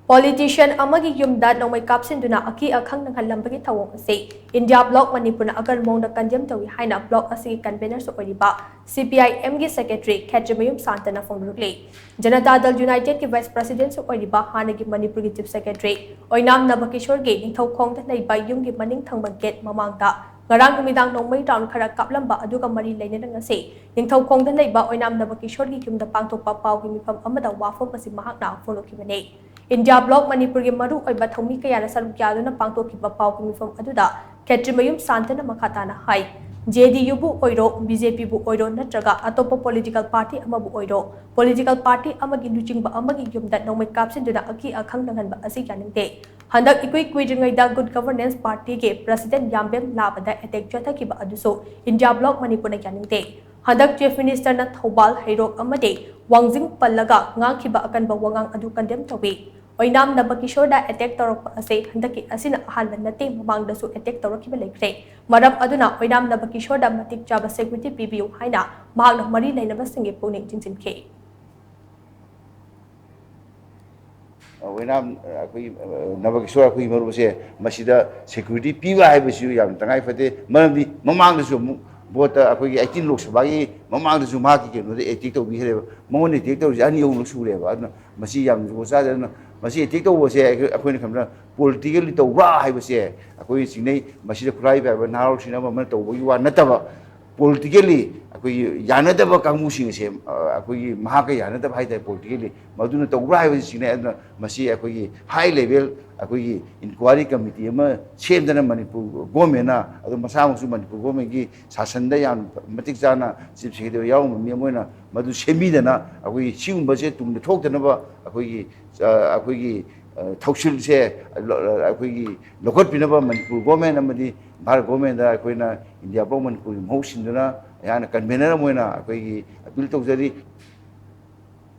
Politician amagi yumda nongmai kapsinduna aki akhang nanghalambagi thawong ase India Bloc Manipurna agar mongda kanjam tawi haina bloc asi convener so oriba CPIM gi secretary Khajamayum Santana Fongrukle Janata Dal United ki vice president so oriba hanagi Manipur gi chief secretary Oinam Nabakishore gi ningthau khongda leiba yum gi maning thangba gate mamangda ngarang numidang nongmai round khara kaplamba aduga mari leina ngase ningthau khongda leiba Oinam Nabakishore gi yumda pangthokpa paw gi mifam amada wafam asi mahakna fonokibane India Bloc Manipur gi maru oiba thomi kayana saruk yaduna pangtokkiba paw ki mifam aduda Khajamayum Santana makhatana hai JDU bu oiro BJP bu oiro natraga atopa political party amabu oiro political party amagi luchingba amagi yumda nongmai kapsinduna aki akhang nanghanba asi yaningte handak ikui kuidringai da good governance party ke president Yambem labada attack jothakiba aduso India Bloc Manipur na yaningte handak chief minister na Thobal Hairok amade wangjing pallaga ngakhiba akanba wangang adu condemn tawi Oinam Nabakishore da attack torok ase handaki asina ahanba nate mamang dasu attack torokhiba lekre maram aduna Oinam Nabakishore da matik chaba security PBU haina mahakna mari lainaba singe puning jinjinke Oinam akui Nabakishore akui marubase masida security piwa haibasu yam tangai fate maramdi mamang dasu bota akui 18 lok sabagi mamang dasu mahaki ke no attack to bi hele mongoni attack to ani yong lok sureba aduna masi yam gosa dana masi attack to bose akui khamna politically to ra haibase akui sinai masi khulai ba nahal sinama man to bi wa nataba politically akui yanadaba kangmu sing se akui mahaka yanadaba haida politically maduna to ra haibase sinai aduna masi akui high level akui inquiry committee ama semdana Manipur government na adu masamusu Manipur government gi sasanda yan matik jana chief secretary yaw mi moina madu semidana akui siumba se tumde thokdana ba akui thausil se akui lokot pinaba Manipur government amadi Bharat government da akui na India Bloc Manipur mohsinduna yana convener moina akui appeal tawjari